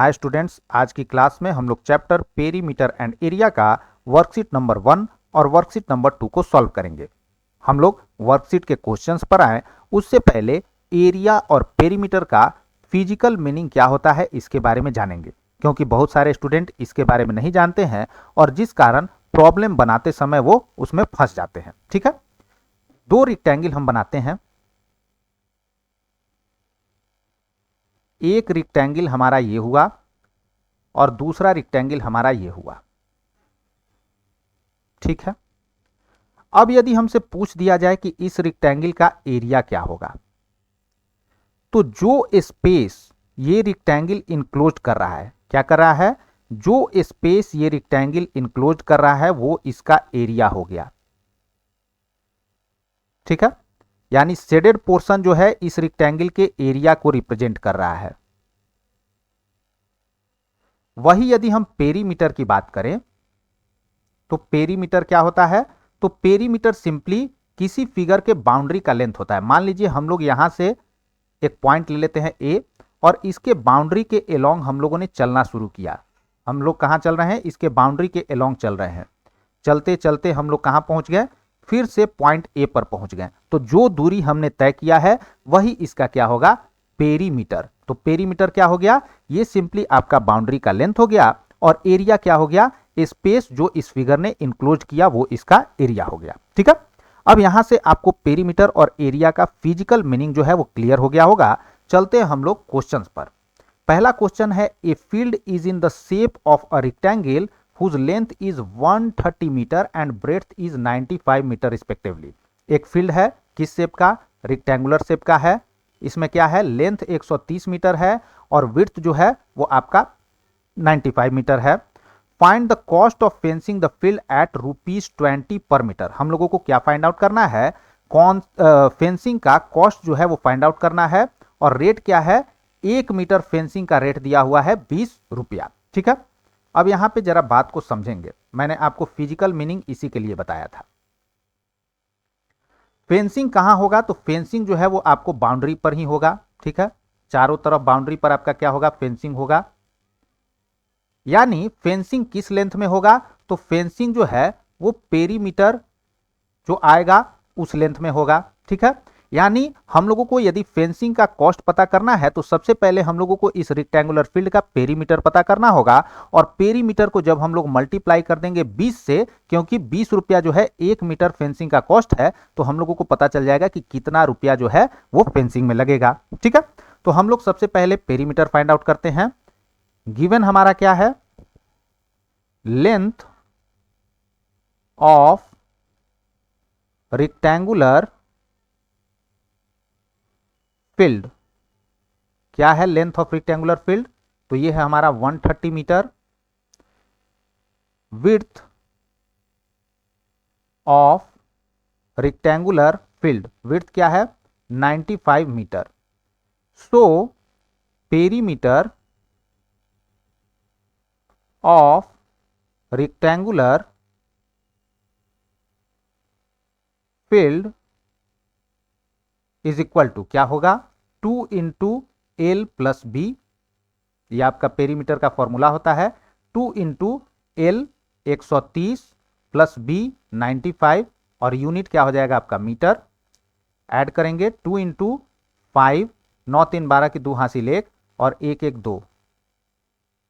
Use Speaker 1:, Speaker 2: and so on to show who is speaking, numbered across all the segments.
Speaker 1: Hi students, आज की class में हम लोग चैप्टर पेरीमीटर एंड एरिया का वर्कशीट नंबर 1 और वर्कशीट नंबर 2 को सॉल्व करेंगे। हम लोग वर्कशीट के क्वेश्चंस पर आए उससे पहले एरिया और पेरीमीटर का फिजिकल मीनिंग क्या होता है इसके बारे में जानेंगे, क्योंकि बहुत सारे स्टूडेंट इसके बारे में नहीं जानते हैं और जिस कारण प्रॉब्लम बनाते समय वो उसमें फंस जाते हैं। ठीक है, दो रेक्टेंगल हम बनाते हैं। एक रेक्टेंगल हमारा ये हुआ और दूसरा रेक्टेंगल हमारा ये हुआ। ठीक है, अब यदि हमसे पूछ दिया जाए कि इस रेक्टेंगल का एरिया क्या होगा, तो जो स्पेस ये रेक्टेंगल इनक्लोज कर रहा है, क्या कर रहा है, जो स्पेस ये रेक्टेंगल इनक्लोज कर रहा है वो इसका एरिया हो गया। ठीक है, यानी शेडेड पोर्शन जो है इस रेक्टेंगल के एरिया को रिप्रेजेंट कर रहा है। वही यदि हम पेरीमीटर की बात करें तो पेरीमीटर क्या होता है, तो पेरीमीटर सिंपली किसी फिगर के बाउंड्री का लेंथ होता है। मान लीजिए हम लोग यहां से एक पॉइंट ले लेते हैं ए और इसके बाउंड्री के एलोंग हम लोगों ने चलना शुरू किया। हम लोग कहां चल रहे हैं, इसके बाउंड्री के एलोंग चल रहे हैं। चलते चलते हम लोग कहां पहुंच गए, फिर से पॉइंट ए पर पहुंच गए। तो जो दूरी हमने तय किया है वही इसका क्या होगा, पेरीमीटर। तो पेरीमीटर क्या हो गया, ये सिंपली आपका बाउंड्री का लेंथ हो गया और एरिया क्या हो गया, स्पेस जो इस फिगर ने इंक्लोज किया वो इसका एरिया हो गया। ठीक है, अब यहां से आपको पेरीमीटर और एरिया का फिजिकल मीनिंग जो है वो क्लियर हो गया होगा। चलते हैं हम लोग क्वेश्चंस पर। पहला क्वेश्चन है, a field is in the shape of a rectangle whose length is 130 metre and breadth is 95 metre respectively. एक फील्ड है, किस शेप का, रेक्टेंगुलर शेप का है। इसमें क्या है, लेंथ 130 मीटर है और विड्थ जो है वो आपका 95 मीटर है। Find the cost of fencing the field at ₹20 पर मीटर। हम लोगों को क्या फाइंड आउट करना है, कौन फेंसिंग का कॉस्ट जो है वो फाइंड आउट करना है और रेट क्या है, 1 मीटर फेंसिंग का रेट दिया हुआ है 20 रुपया। ठीक है, अब यहां पे जरा बात को समझेंगे। मैंने आपको फिजिकल मीनिंग इसी के लिए बताया था। फेंसिंग कहां होगा, तो फेंसिंग जो है वो आपको बाउंड्री पर ही होगा। ठीक है, चारों तरफ बाउंड्री पर आपका क्या होगा, फेंसिंग होगा। यानी फेंसिंग किस लेंथ में होगा, तो फेंसिंग जो है वो पेरीमीटर जो आएगा उस लेंथ में होगा। ठीक है, यानी हम लोगों को यदि फेंसिंग का कॉस्ट पता करना है तो सबसे पहले हम लोगों को इस रेक्टेंगुलर फील्ड का पेरीमीटर पता करना होगा और पेरीमीटर को जब हम लोग मल्टीप्लाई कर देंगे 20 से, क्योंकि 20 रुपया जो है 1 मीटर फेंसिंग का कॉस्ट है, तो हम लोगों को पता चल जाएगा कि कितना रुपया जो है वो फेंसिंग में लगेगा। ठीक है, तो हम लोग सबसे पहले पेरीमीटर फाइंड आउट करते हैं। गिवन हमारा क्या है, लेंथ ऑफ रेक्टेंगुलर फील्ड। क्या है लेंथ ऑफ रेक्टेंगुलर फील्ड, तो ये है हमारा 130 metre. Width of rectangular field, width क्या है, 95 metre. So perimeter of rectangular field is equal to क्या होगा, 2 इंटू एल प्लस बी। यह आपका पेरीमीटर का फॉर्मूला होता है, 2 इंटू एल 130 प्लस बी 95 और यूनिट क्या हो जाएगा आपका मीटर। ऐड करेंगे 2 इंटू 5, 9 3 12 की 2 हासिल 1 और 1 1 2,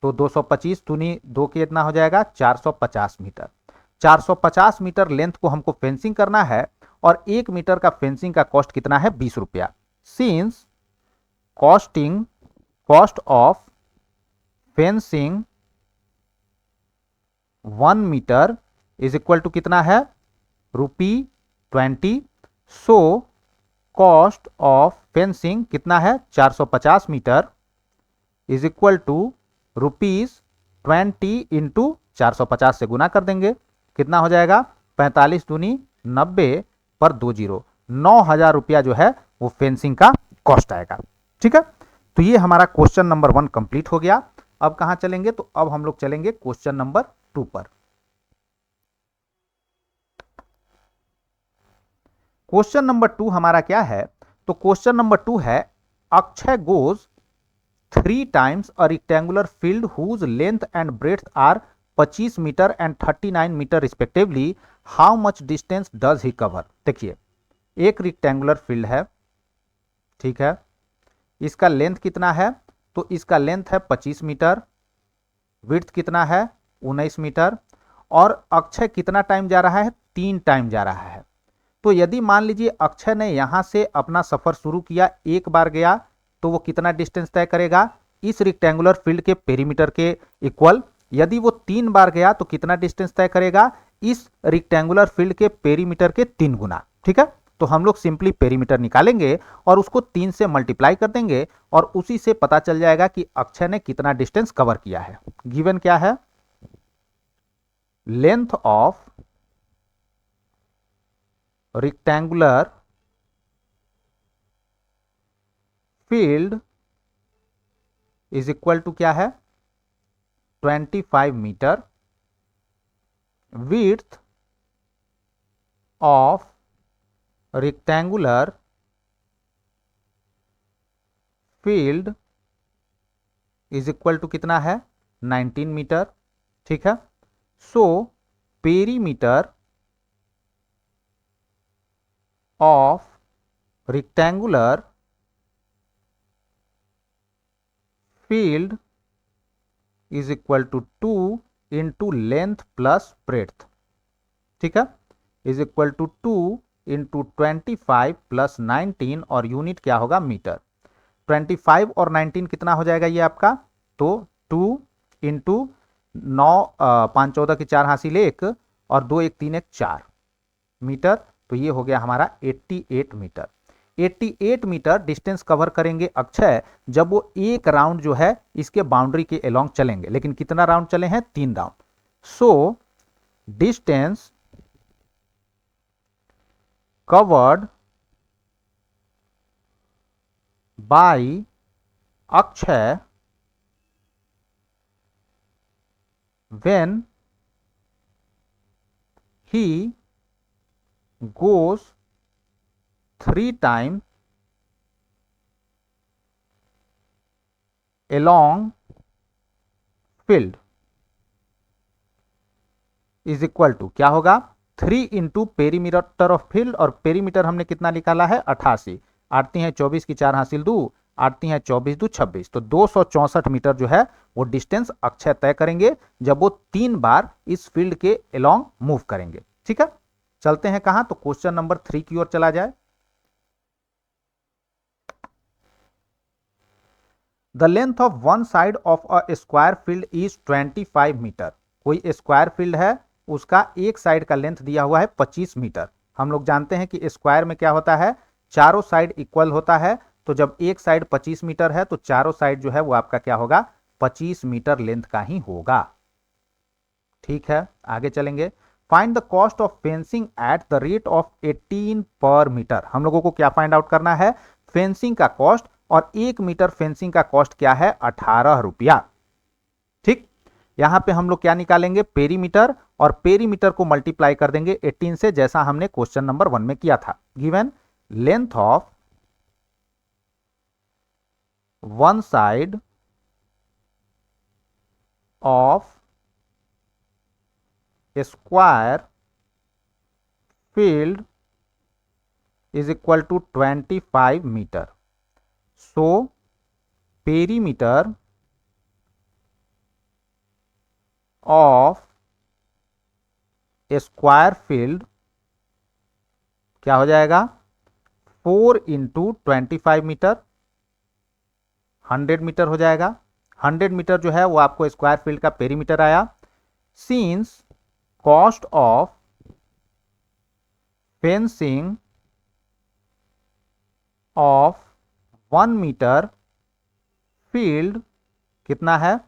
Speaker 1: तो 225 दूनी 2 के इतना हो जाएगा 450 मीटर। 450 मीटर लेंथ को हमको फेंसिंग करना है और 1 मीटर का फेंसिंग का कॉस्ट कितना है, 20 रुपया। Since cost of fencing 1 metre is equal to कितना है, ₹20। सो कॉस्ट ऑफ फेंसिंग कितना है, 450 metre is equal to ₹20 into 450 से गुना कर देंगे, कितना हो जाएगा, 45 दूनी 90 पर 2 जीरो, 9,000 रुपया जो है वो फेंसिंग का कॉस्ट आएगा। ठीक है, तो ये हमारा क्वेश्चन नंबर 1 कंप्लीट हो गया। अब कहां चलेंगे, तो अब हम लोग चलेंगे क्वेश्चन नंबर 2 पर। क्वेश्चन नंबर 2 हमारा क्या है, तो क्वेश्चन नंबर 2 है, Akshay goes 3 times a rectangular field whose length and breadth are 25 metre and 39 metre respectively, how much distance does he cover. देखिए, एक रेक्टेंगुलर फील्ड है, ठीक है, इसका लेंथ कितना है, तो इसका लेंथ है 25 मीटर, विड्थ कितना है 19 मीटर, और अक्षय कितना टाइम जा रहा है, 3 टाइम जा रहा है। तो यदि मान लीजिए अक्षय ने यहां से अपना सफर शुरू किया, एक बार गया, तो वो कितना डिस्टेंस तय करेगा, इस रेक्टेंगुलर फील्ड के पेरीमीटर के इक्वल। यदि वो 3 बार गया तो कितना डिस्टेंस तय करेगा, इस रेक्टेंगुलर फील्ड के पेरीमीटर के 3 गुना। ठीक है, तो हम लोग सिंपली पेरीमीटर निकालेंगे और उसको 3 से मल्टीप्लाई कर देंगे और उसी से पता चल जाएगा कि अक्षय ने कितना डिस्टेंस कवर किया है। गिवन क्या है, length of rectangular field is equal to क्या है 25 metre, width of rectangular field is equal to कितना है 19 मीटर। ठीक है, so perimeter of rectangular field is equal to 2 into length plus breadth. ठीक है, is equal to 2 into 25 plus 19 और unit क्या होगा मीटर। 25 और 19 कितना हो जाएगा ये आपका, तो 2 इंटू 9 5 14 की 4 हासिल 1 और 2 1 3 1 4 मीटर, तो ये हो गया हमारा 88 मीटर। 88 मीटर डिस्टेंस कवर करेंगे अक्षय जब वो एक राउंड जो है इसके बाउंड्री के अलोंग चलेंगे। लेकिन कितना राउंड चले हैं, 3 round. So distance covered by Akshay when he goes 3 times along field is equal to क्या होगा 3 इंटू पेरीमीटर ऑफ फील्ड, और पेरीमीटर हमने कितना निकाला है 88, आती हैं 24 की 4 हासिल 2, आती हैं 24 2 26, तो 264 मीटर जो है वो डिस्टेंस अक्षय तय करेंगे जब वो 3 बार इस फील्ड के अलोंग मूव करेंगे। ठीक है, चलते हैं कहां, तो क्वेश्चन नंबर 3 की ओर चला जाए। The length of one side of a square field is 25 metre. कोई स्क्वायर फील्ड है, उसका एक साइड का लेंथ दिया हुआ है 25 मीटर। हम लोग जानते हैं कि स्क्वायर में क्या होता है, चारों साइड इक्वल होता है, तो जब एक साइड 25 मीटर है तो चारों साइड जो है वो आपका क्या होगा 25 मीटर लेंथ का ही होगा। ठीक है, आगे चलेंगे। Find the cost of fencing at the rate of 18 पर मीटर। हम लोगों को क्या फाइंड आउट करना है, फेंसिंग का कॉस्ट, और 1 मीटर फेंसिंग का कॉस्ट क्या है 18 रुपया। ठीक, यहां पे हम लोग क्या निकालेंगे, पेरीमीटर, और पेरीमीटर को मल्टीप्लाई कर देंगे 18 से, जैसा हमने क्वेश्चन नंबर 1 में किया था। Given length of one side of square field is equal to 25 metre. So perimeter of square field क्या हो जाएगा 4 इंटू 25 मीटर, 100 मीटर हो जाएगा। 100 मीटर जो है वो आपको स्क्वायर फील्ड का पेरीमीटर आया। Since cost of fencing of 1 metre field कितना है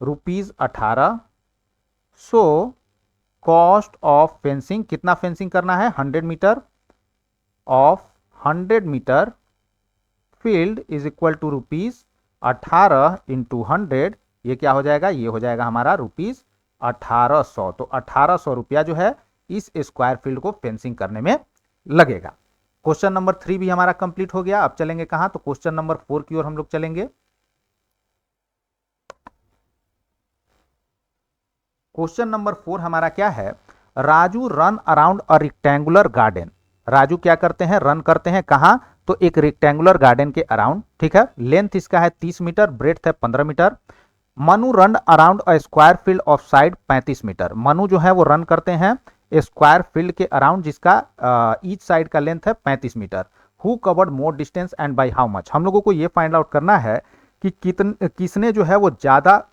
Speaker 1: ₹18। सो कॉस्ट ऑफ फेंसिंग, कितना फेंसिंग करना है 100 metre, of 100 metre field is equal to ₹18 into 100, ये क्या हो जाएगा, ये हो जाएगा हमारा ₹1800। तो 1800 रुपया जो है इस स्क्वायर फील्ड को फेंसिंग करने में लगेगा। क्वेश्चन नंबर 3 भी हमारा कंप्लीट हो गया। अब चलेंगे कहां, तो क्वेश्चन नंबर 4 की ओर हम लोग चलेंगे। क्वेश्चन नंबर 4 हमारा क्या है, Raju run around a rectangular garden. Raju क्या करते हैं, रन करते हैं कहां, तो एक रेक्टेंगुलर गार्डन के अराउंड, ठीक है। लेंथ इसका है 30 मीटर, ब्रेड्थ है 15 metre. Manu run around a square field of side 35 metre. Manu जो है वो रन करते हैं स्क्वायर फील्ड के अराउंड जिसका ईच साइड का लेंथ है 35 metre. Who covered more distance and by how much. हम लोगों को ये फाइंड आउट करना है कि किसने जो है वो ज्यादा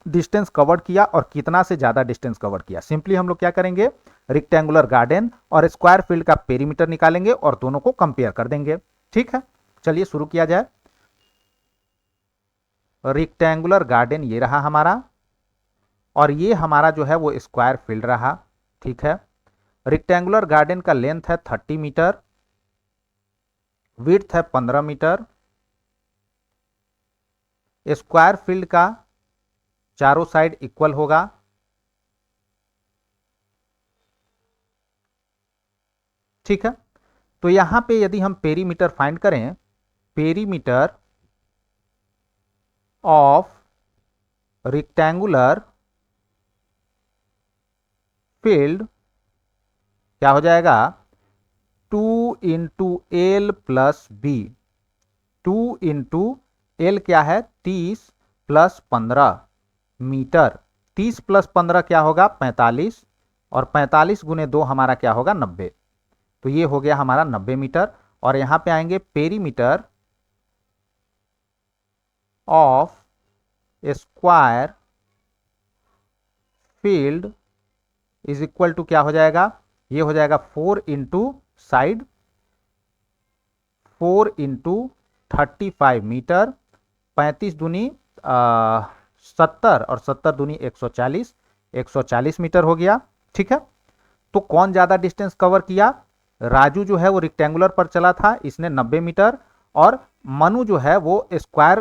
Speaker 1: डिस्टेंस कवर किया और कितना से ज्यादा डिस्टेंस कवर किया। सिंपली हम लोग क्या करेंगे, रेक्टेंगुलर गार्डन और स्क्वायर फील्ड का पेरीमीटर निकालेंगे और दोनों को कंपेयर कर देंगे। ठीक है, चलिए शुरू किया जाए। रेक्टेंगुलर गार्डन ये रहा हमारा और ये हमारा जो है वो स्क्वायर फील्ड रहा। ठीक है, रेक्टेंगुलर गार्डन का लेंथ है 30 मीटर, विड्थ है 15 मीटर, स्क्वायर फील्ड का चारों साइड इक्वल होगा। ठीक है, तो यहां पे यदि हम पेरीमीटर फाइंड करें, पेरीमीटर ऑफ रेक्टेंगुलर फील्ड क्या हो जाएगा, 2 into L plus B. 2 into L क्या है, 30 प्लस 15 मीटर। 30 प्लस 15 क्या होगा, 45, और 45 गुने 2 हमारा क्या होगा, 90। तो ये हो गया हमारा 90 मीटर। और यहां पे आएंगे perimeter of square field is equal to क्या हो जाएगा, ये हो जाएगा 4 इंटू साइड, 4 इंटू 35 मीटर। 35 दूनी 70 और 70 दूनी 140, 140 मीटर हो गया। ठीक है, तो कौन ज्यादा डिस्टेंस कवर किया, राजू जो है वो रेक्टेंगुलर पर चला था, इसने 90 मीटर, और मनु जो है वो स्क्वायर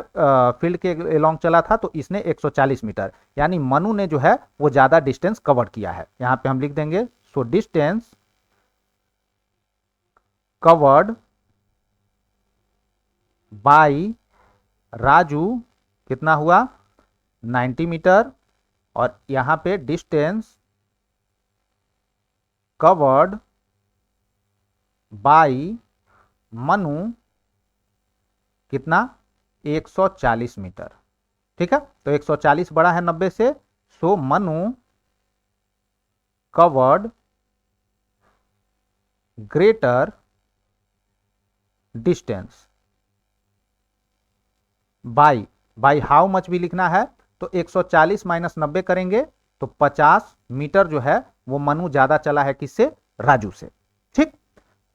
Speaker 1: फील्ड के अलोंग चला था तो इसने 140 मीटर, यानी मनु ने जो है वो ज्यादा डिस्टेंस कवर किया है। यहां पे हम लिख देंगे, सो डिस्टेंस कवर्ड बाय राजू कितना हुआ, 90 मीटर, और यहां पे डिस्टेंस कवर्ड बाय मनु कितना, 140 मीटर। ठीक है, तो 140 बड़ा है 90 से, so Manu covered greater distance by how much भी लिखना है, तो 140 माइनस 90 करेंगे तो 50 मीटर जो है वो मनु ज्यादा चला है, किससे, राजू से। ठीक,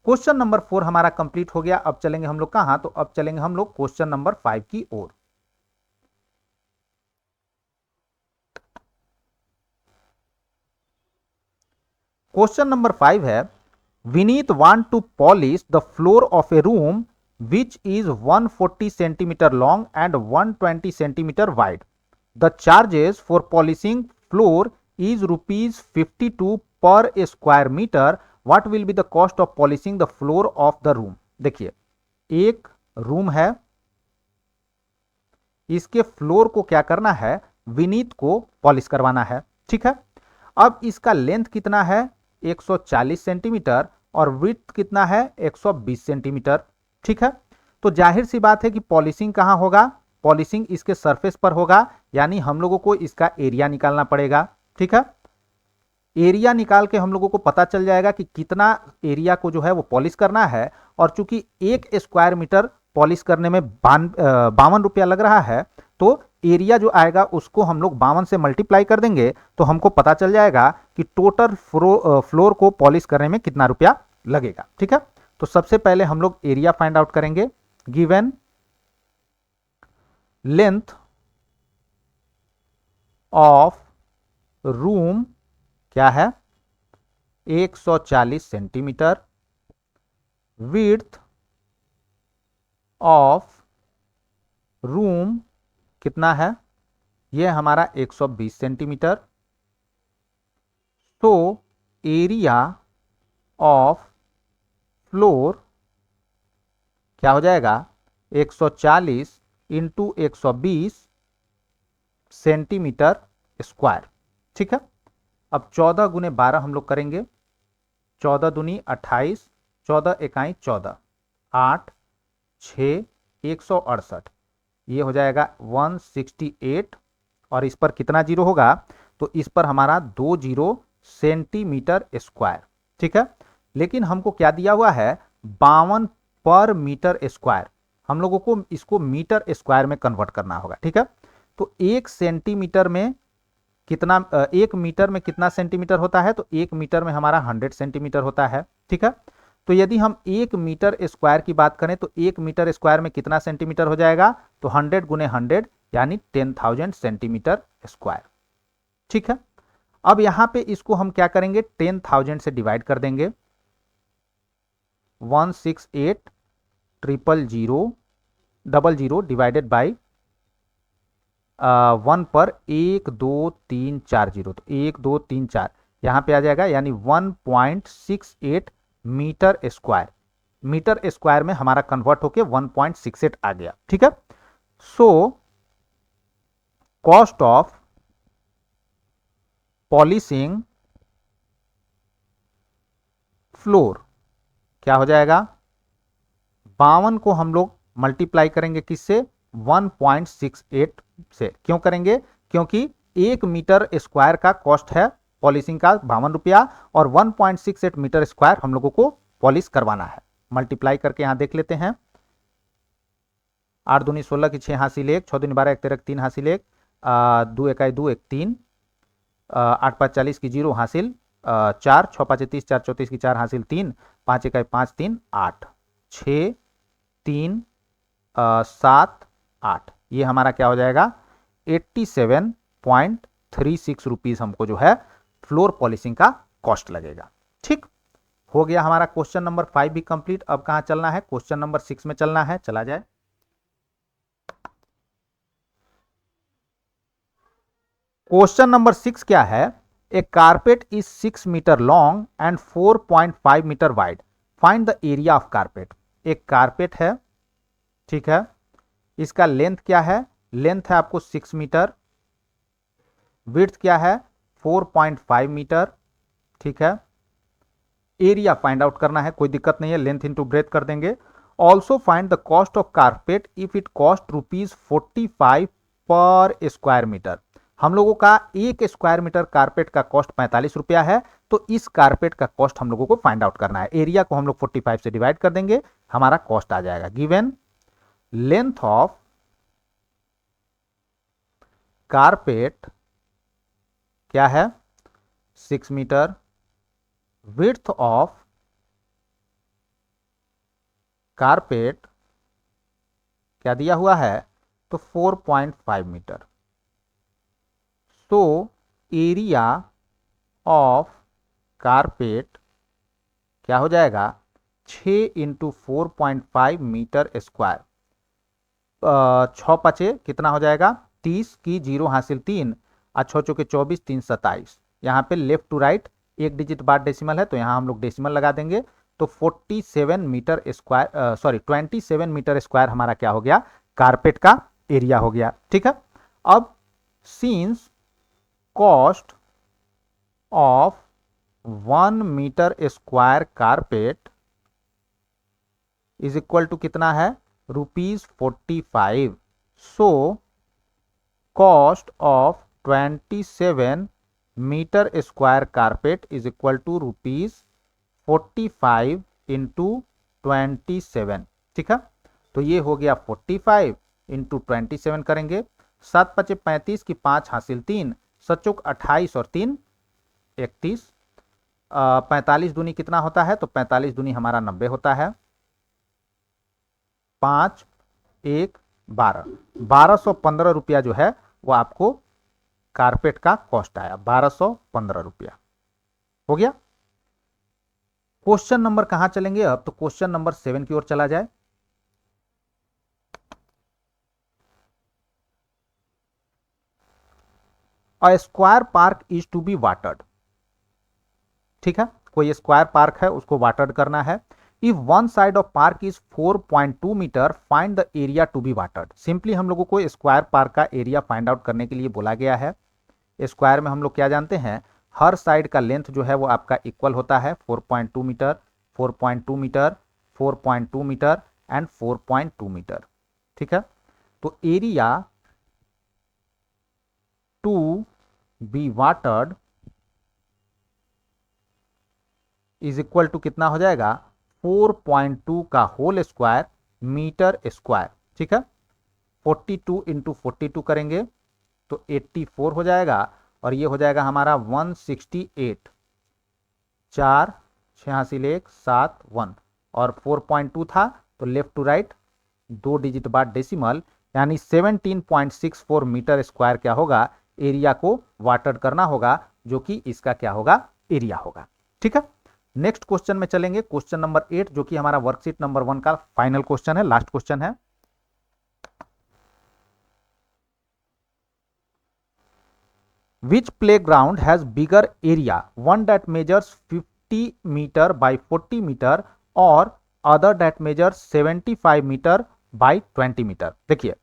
Speaker 1: क्वेश्चन नंबर 4 हमारा कंप्लीट हो गया। अब चलेंगे हम लोग कहां, तो अब चलेंगे हम लोग क्वेश्चन नंबर 5 की ओर। क्वेश्चन नंबर 5 है, Vineet want to polish the floor of a room which is 140 centimeter long and 120 centimeter wide. The charges for polishing floor is rupees 52 per square meter. What will be the cost of polishing the floor of the room? देखिए, एक room है, इसके floor को क्या करना है, विनीत को polish करवाना है। ठीक है, अब इसका लेंथ कितना है, 140 सेंटीमीटर, और विड्थ कितना है, 120 सेंटीमीटर। ठीक है, तो जाहिर सी बात है कि पॉलिशिंग कहां होगा, पॉलिशिंग इसके सरफेस पर होगा, यानी हम लोगों को इसका एरिया निकालना पड़ेगा। ठीक है, एरिया निकाल के हम लोगों को पता चल जाएगा कि कितना एरिया को जो है वो पॉलिश करना है, और चूंकि 1 स्क्वायर मीटर पॉलिश करने में 52 रुपया लग रहा है, तो एरिया जो आएगा उसको हम लोग 52 से मल्टीप्लाई कर देंगे तो हमको पता चल जाएगा कि टोटल फ्लोर को पॉलिश करने में कितना रुपया लगेगा। ठीक है, तो सबसे पहले हम लोग एरिया फाइंड आउट करेंगे। गिवन लेंथ ऑफ रूम क्या है, 140 सेंटीमीटर, विड्थ ऑफ रूम कितना है, ये हमारा 120 सेंटीमीटर। तो एरिया ऑफ फ्लोर क्या हो जाएगा, 140 इंटू 120 सेंटीमीटर स्क्वायर। ठीक है, अब 14 गुने 12 हम लोग करेंगे, 14 दूनी 28, 14 इकाई 14, 8 6 168, ये हो जाएगा 168। और इस पर कितना जीरो होगा, तो इस पर हमारा 2 जीरो सेंटीमीटर स्क्वायर। ठीक है, लेकिन हमको क्या दिया हुआ है, 52 पर मीटर स्क्वायर। हम लोगों को इसको मीटर स्क्वायर में कन्वर्ट करना होगा। ठीक है, तो 1 सेंटीमीटर में कितना, 1 मीटर में कितना सेंटीमीटर होता है, तो 1 मीटर में हमारा 100 सेंटीमीटर होता है। ठीक है, तो यदि हम 1 मीटर स्क्वायर की बात करें तो 1 मीटर स्क्वायर में कितना सेंटीमीटर हो जाएगा, तो 100 गुने 100 यानी 10,000 सेंटीमीटर स्क्वायर। ठीक है, अब यहां पे इसको हम क्या करेंगे, 10,000 से डिवाइड कर देंगे। 168,000,000 डिवाइडेड बाई 1 पर 1 2 3 4 जीरो, तो 1 2 3 4 यहां पे आ जाएगा, यानी 1.68 मीटर स्क्वायर। मीटर स्क्वायर में हमारा कन्वर्ट होके 1.68 आ गया। ठीक है, सो कॉस्ट ऑफ पॉलिशिंग फ्लोर क्या हो जाएगा, 52 को हम लोग मल्टीप्लाई करेंगे किससे, 1.68 से। क्यों करेंगे, क्योंकि 1 मीटर स्क्वायर का कॉस्ट है पॉलिशिंग का 52 रुपया, और 1.68 मीटर स्क्वायर हम लोगों को पॉलिश करवाना है। मल्टीप्लाई करके यहां देख लेते हैं, 8 दूनी 16 की 6 हासिल 1, 6 दूनी 12 1 13 3 हासिल 1, 2 इकाई 2 1 3, 8 5 40 की 0 हासिल 4, 6 5 30, 4 34 की 4 हासिल 3, 5 इकाई 5 3 8, 6 3 7 8, ये हमारा क्या हो जाएगा, 87.36 रुपीज हमको जो है फ्लोर पॉलिशिंग का कॉस्ट लगेगा। ठीक, हो गया हमारा क्वेश्चन नंबर 5 भी कंप्लीट। अब कहां चलना है, क्वेश्चन नंबर 6 में चलना है, चला जाए। क्वेश्चन नंबर 6 क्या है, a carpet is 6 metre long and 4.5 metre wide, find the area of carpet. एक कारपेट है, ठीक है, इसका लेंथ क्या है, लेंथ है आपको 6 मीटर, विड्थ क्या है 4.5 मीटर। ठीक है, एरिया फाइंड आउट करना है, कोई दिक्कत नहीं है, लेंथ इंटू ब्रेथ कर देंगे। Also find the cost of carpet if it cost ₹45 पर स्क्वायर मीटर। हम लोगों का 1 स्क्वायर मीटर कारपेट का कॉस्ट 45 रुपया है, तो इस कारपेट का कॉस्ट हम लोगों को फाइंड आउट करना है। एरिया को हम लोग 45 से डिवाइड कर देंगे, हमारा कॉस्ट आ जाएगा। गिवन लेंथ ऑफ कारपेट क्या है 6 मीटर, विड्थ ऑफ कारपेट क्या दिया हुआ है, तो 4.5 मीटर। तो एरिया ऑफ कारपेट क्या हो जाएगा, 6 इंटू 4.5 मीटर स्क्वायर, 6 पचे कितना हो जाएगा 30 की 0 हासिल 3, 6 चौके 24, 3 27। यहाँ पे लेफ्ट टू राइट एक डिजिट बाद डेसिमल है, तो यहाँ हम लोग डेसिमल लगा देंगे, तो 47 metre square, sorry 27 metre square हमारा क्या हो गया, कारपेट का एरिया हो गया। ठीक है, अब since cost of 1 metre square carpet is equal to कितना है, ₹45। So cost of 27 metre square carpet is equal to ₹45 into 27। ठीक है, तो ये हो गया 45 इंटू 27 करेंगे, 7 पचे 35 की 5 हासिल 3, 7 चौक 28 और 3 31, 45 दूनी कितना होता है, तो 45 दूनी हमारा 90 होता है, 5 1 12, 1215 रुपया जो है वो आपको कारपेट का कॉस्ट आया, 1215 रुपया हो गया। क्वेश्चन नंबर कहां चलेंगे अब, तो क्वेश्चन नंबर 7 की ओर चला जाए। A square park is to be watered. ठीक है, कोई स्क्वायर पार्क है उसको वाटर्ड करना है। If one side of park is 4.2 metre, find the area to be watered. Simply हम लोगों को स्क्वायर पार्क का एरिया फाइंड आउट करने के लिए बोला गया है। स्क्वायर में हम लोग क्या जानते हैं, हर साइड का लेंथ जो है वो आपका इक्वल होता है 4.2 metre, 4.2 metre, 4.2 metre and 4.2 metre. ठीक है, तो area to be watered is equal to कितना हो जाएगा 4.2 का होल स्क्वायर मीटर स्क्वायर। ठीक है, 42 इंटू 42 करेंगे तो 84 हो जाएगा और ये हो जाएगा हमारा 168, 4 86 लेख 7 1 और 4.2 था तो लेफ्ट टू राइट 2 डिजिट बाद डेसिमल, यानी 17.64 मीटर स्क्वायर क्या होगा एरिया को वाटर करना होगा, जो कि इसका क्या होगा एरिया होगा। ठीक है, नेक्स्ट क्वेश्चन में चलेंगे, क्वेश्चन नंबर 8 जो कि हमारा वर्कशीट नंबर 1 का फाइनल क्वेश्चन है, लास्ट क्वेश्चन है। Which playground has bigger area, one that measures 50 meter by 40 meter और other that measures 75 meter by 20 meter। देखिए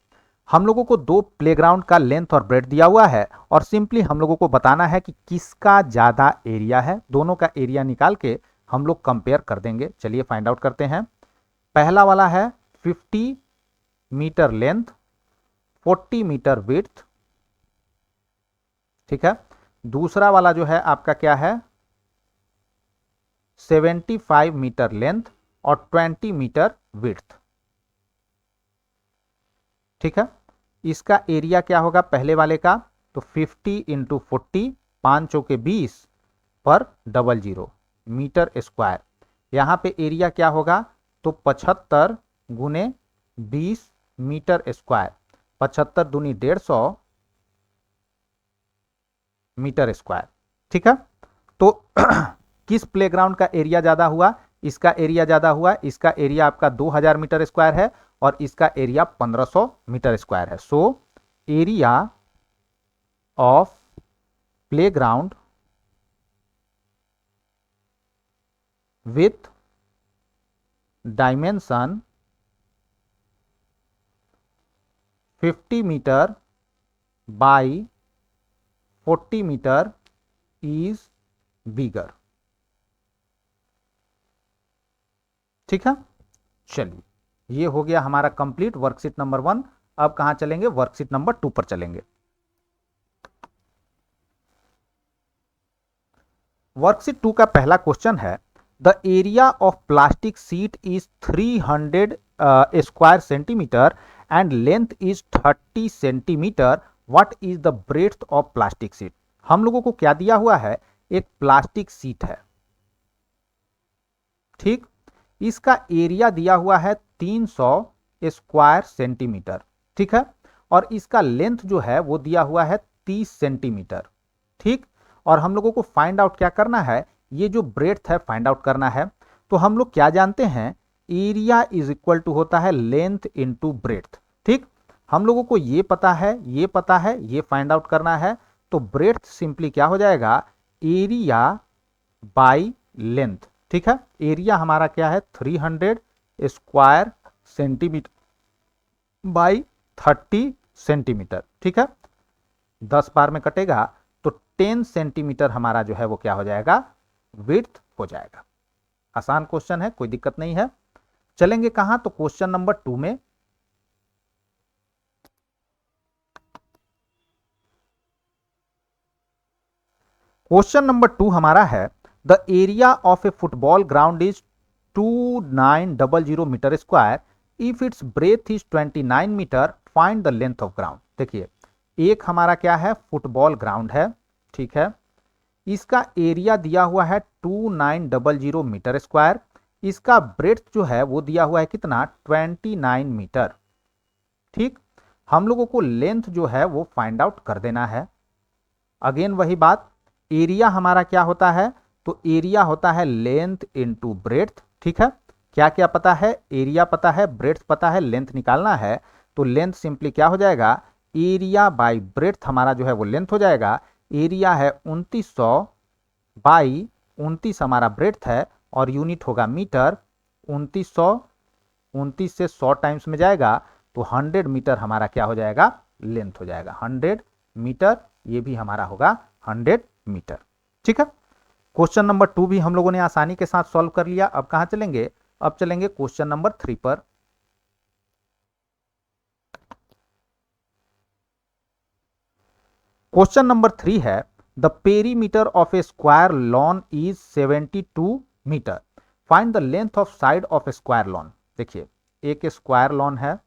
Speaker 1: हम लोगों को दो प्लेग्राउंड का लेंथ और ब्रेड्थ दिया हुआ है और सिंपली हम लोगों को बताना है कि किसका ज्यादा एरिया है। दोनों का एरिया निकाल के हम लोग कंपेयर कर देंगे। चलिए फाइंड आउट करते हैं। पहला वाला है 50 मीटर लेंथ, 40 मीटर विड्थ। ठीक है, दूसरा वाला जो है आपका क्या है 75 मीटर लेंथ और 20 मीटर विड्थ। ठीक है, इसका एरिया क्या होगा पहले वाले का, तो 50 इंटू 40, 5 चौके 20 पर 00 मीटर स्क्वायर। यहां पे एरिया क्या होगा तो 75 गुने 20 मीटर स्क्वायर, 75 दूनी 150 मीटर स्क्वायर। ठीक है, तो किस प्लेग्राउंड का एरिया ज्यादा हुआ, इसका एरिया ज्यादा हुआ। इसका एरिया आपका 2000 मीटर स्क्वायर है और इसका एरिया 1500 मीटर स्क्वायर है। So area of playground with dimension 50 metre by 40 metre is bigger. ठीक है, चलिए ये हो गया हमारा कंप्लीट वर्कशीट नंबर 1। अब कहां चलेंगे, वर्कशीट नंबर 2 पर चलेंगे। वर्कशीट 2 का पहला क्वेश्चन है the area of plastic sheet is 300 square centimetre and length is 30 centimetre, what is the breadth of plastic sheet. हम लोगों को क्या दिया हुआ है, एक प्लास्टिक सीट है। ठीक, इसका एरिया दिया हुआ है 300 स्क्वायर सेंटीमीटर। ठीक है, और इसका लेंथ जो है वो दिया हुआ है 30 सेंटीमीटर। ठीक, और हम लोगों को फाइंड आउट क्या करना है, ये जो ब्रेड्थ है फाइंड आउट करना है। तो हम लोग क्या जानते हैं, एरिया इज इक्वल टू होता है लेंथ इनटू ब्रेड्थ। ठीक, हम लोगों को ये पता है, ये पता है, ये फाइंड आउट करना है। तो ब्रेड्थ सिंपली क्या हो जाएगा, एरिया बाई लेंथ। ठीक है, एरिया हमारा क्या है 300 स्क्वायर सेंटीमीटर बाई 30 सेंटीमीटर। ठीक है, 10 बार में कटेगा तो 10 सेंटीमीटर हमारा जो है वो क्या हो जाएगा, विड्थ हो जाएगा। आसान क्वेश्चन है, कोई दिक्कत नहीं है। चलेंगे कहां, तो क्वेश्चन नंबर 2 में। क्वेश्चन नंबर 2 हमारा है the area of a football ground is 2900 metre square, if its breadth is 29 metre, find the length of ground. देखिए एक हमारा क्या है फुटबॉल ग्राउंड है। ठीक है, इसका एरिया दिया हुआ है 2900 मीटर स्क्वायर, इसका ब्रेथ जो है वो दिया हुआ है कितना 29 मीटर। ठीक, हम लोगों को लेंथ जो है वो फाइंड आउट कर देना है। अगेन वही बात, एरिया हमारा क्या होता है, तो एरिया होता है लेंथ इनटू ब्रेड्थ। ठीक है, क्या क्या पता है, एरिया पता है, ब्रेड्थ पता है, लेंथ निकालना है। तो लेंथ सिंपली क्या हो जाएगा, एरिया बाई ब्रेड्थ हमारा जो है वो लेंथ हो जाएगा। एरिया है 2900 बाई 29 हमारा ब्रेड्थ है और यूनिट होगा मीटर। 2900 29 से 100 टाइम्स में जाएगा तो 100 मीटर हमारा क्या हो जाएगा, लेंथ हो जाएगा 100 मीटर। ये भी हमारा होगा 100 मीटर। ठीक है, क्वेश्चन नंबर 2 भी हम लोगों ने आसानी के साथ सॉल्व कर लिया। अब कहां चलेंगे, अब चलेंगे क्वेश्चन नंबर 3 पर। क्वेश्चन नंबर 3 है the perimeter of a square lawn is 72 metre, find the length of side of a square lawn. देखिए, एक स्क्वायर लॉन है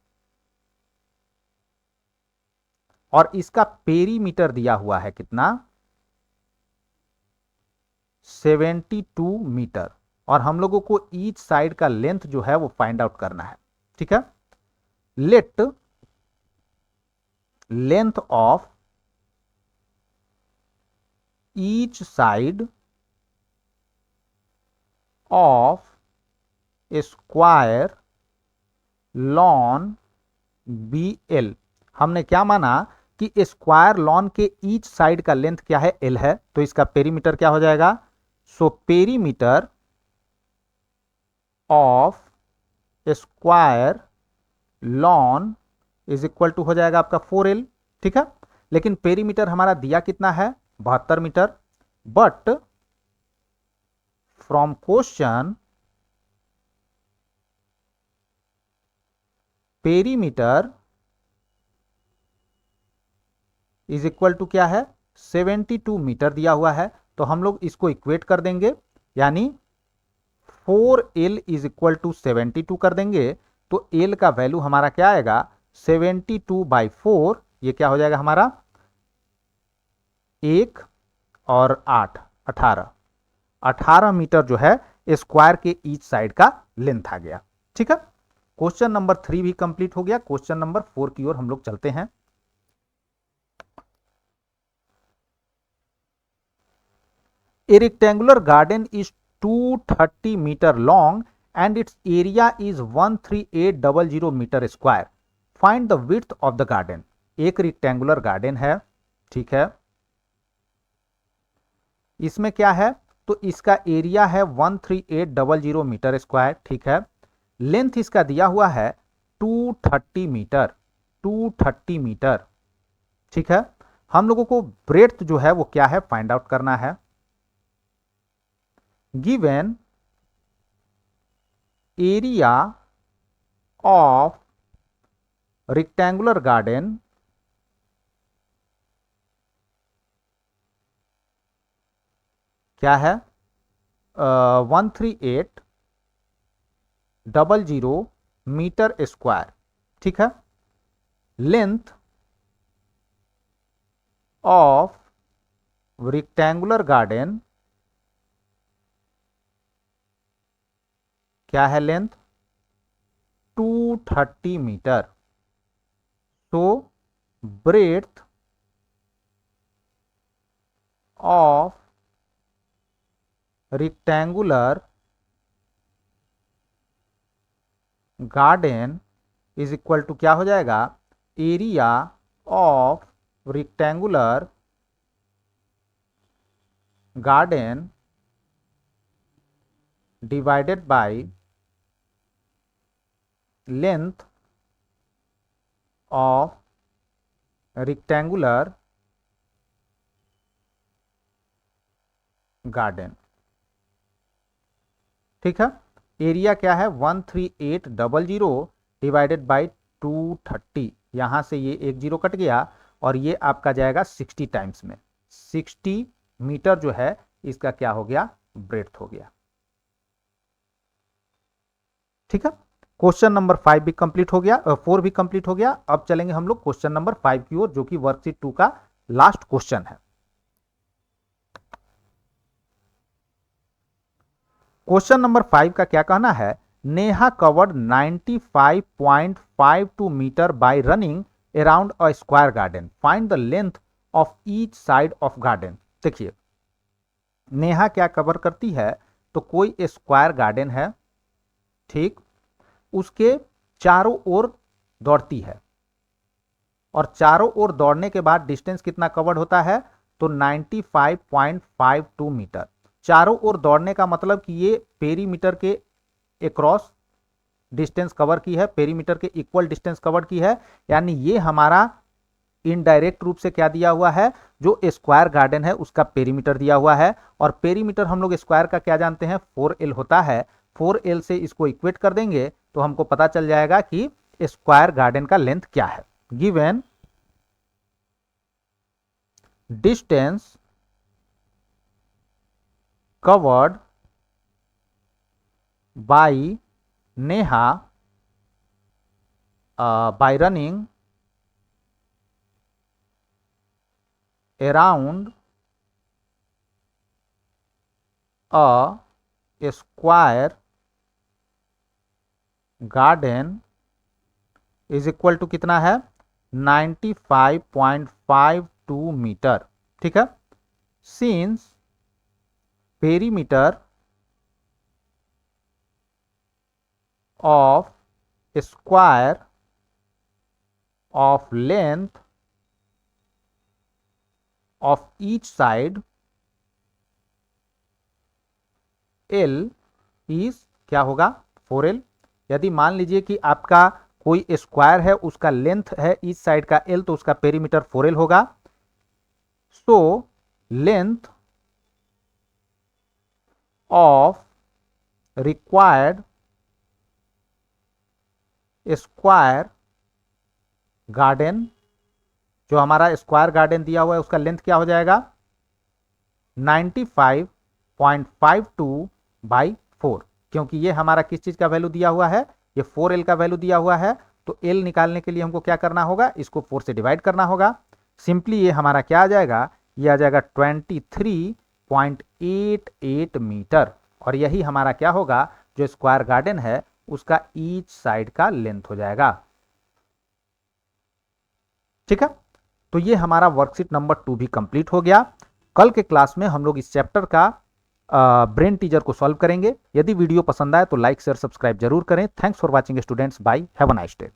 Speaker 1: और इसका पेरीमीटर दिया हुआ है कितना, 72 मीटर, और हम लोगों को ईच साइड का लेंथ जो है वो फाइंड आउट करना है। ठीक है, let length of each side of a square lawn be L. हमने क्या माना कि स्क्वायर लॉन के ईच साइड का लेंथ क्या है, एल है, तो इसका पेरीमीटर क्या हो जाएगा, so perimeter of square lawn is equal to हो जाएगा आपका 4L। ठीक है, लेकिन पेरीमीटर हमारा दिया कितना है, 72 metre, but from question perimeter is equal to क्या है, 72 मीटर दिया हुआ है, तो हम लोग इसको इक्वेट कर देंगे, यानी 4L इज इक्वल टू 72 कर देंगे, तो L का वैल्यू हमारा क्या आएगा, 72/4, ये क्या हो जाएगा हमारा, 1 और 8 18 मीटर जो है स्क्वायर के ईच साइड का लेंथ आ गया। ठीक है, क्वेश्चन नंबर 3 भी कंप्लीट हो गया। क्वेश्चन नंबर 4 की ओर हम लोग चलते हैं। A rectangular garden is 230 meter long and its area is 13800 meter square. Find the width of the garden. एक rectangular garden है, ठीक है, इसमें क्या है, तो इसका एरिया है 13800 मीटर स्क्वायर। ठीक है, लेंथ इसका दिया हुआ है 230 मीटर, 230 मीटर। ठीक है, हम लोगों को ब्रेड्थ जो है वो क्या है फाइंड आउट करना है। Given area of rectangular garden क्या है, 13800 मीटर स्क्वायर। ठीक है, लेंथ ऑफ रेक्टेंगुलर गार्डन क्या है, लेंथ 230 मीटर, तो breadth of rectangular garden is equal to क्या हो जाएगा, area of rectangular garden divided by length of rectangular garden. ठीक है, एरिया क्या है 13800 डिवाइडेड बाय 230, यहां से ये एक जीरो कट गया और ये आपका जाएगा 60 टाइम्स में, 60 मीटर जो है इसका क्या हो गया, ब्रेड्थ हो गया। ठीक है, क्वेश्चन नंबर 5 भी कंप्लीट हो गया, 4 भी कंप्लीट हो गया। अब चलेंगे हम लोग क्वेश्चन नंबर 5 की ओर, जो कि वर्कशीट 2 का लास्ट क्वेश्चन है। क्वेश्चन नंबर 5 का क्या कहना है, Neha covered 95.52 metre by running around a square garden, find the length of each side of garden. देखिए, नेहा क्या कवर करती है, तो कोई स्क्वायर गार्डन है, ठीक, उसके चारों ओर दौड़ती है, और चारों ओर दौड़ने के बाद डिस्टेंस कितना कवर्ड होता है, तो 95.52 मीटर। चारों ओर दौड़ने का मतलब कि ये पेरीमीटर के अक्रॉस डिस्टेंस कवर की है, पेरीमीटर के इक्वल डिस्टेंस कवर की है, यानी ये हमारा इनडायरेक्ट रूप से क्या दिया हुआ है, जो स्क्वायर गार्डन है उसका पेरीमीटर दिया हुआ है, और पेरीमीटर हम लोग स्क्वायर का क्या जानते हैं, 4L होता है। 4L से इसको इक्वेट कर देंगे तो हमको पता चल जाएगा कि स्क्वायर गार्डन का लेंथ क्या है। Given distance covered bye Neha by running around a square garden is equal to कितना है, 95.52 मीटर। ठीक है, since perimeter of square of length of each side L is क्या होगा, 4L। यदि मान लीजिए कि आपका कोई स्क्वायर है, उसका लेंथ है ईच साइड का L, तो उसका पेरीमीटर 4L होगा। So length of required square garden, जो हमारा स्क्वायर गार्डन दिया हुआ है उसका लेंथ क्या हो जाएगा, 95.52 बाई 4, क्योंकि ये हमारा किस चीज का वैल्यू दिया हुआ है, ये 4L का वैल्यू दिया हुआ है। तो L निकालने के लिए हमको क्या करना होगा, इसको 4 से डिवाइड करना होगा। सिंपली ये हमारा क्या आ जाएगा, ये आ जाएगा 23.88 मीटर, और यही हमारा क्या होगा, जो स्क्वायर गार्डन है उसका ईच साइड का लेंथ हो जाएगा। ठीक है, तो ये हमारा वर्कशीट नंबर 2 भी कंप्लीट हो गया। कल के क्लास में हम लोग इस चैप्टर का ब्रेन टीजर को सॉल्व करेंगे। यदि वीडियो पसंद आए तो लाइक शेयर सब्सक्राइब जरूर करें। Thanks for watching students, bye, have a nice day.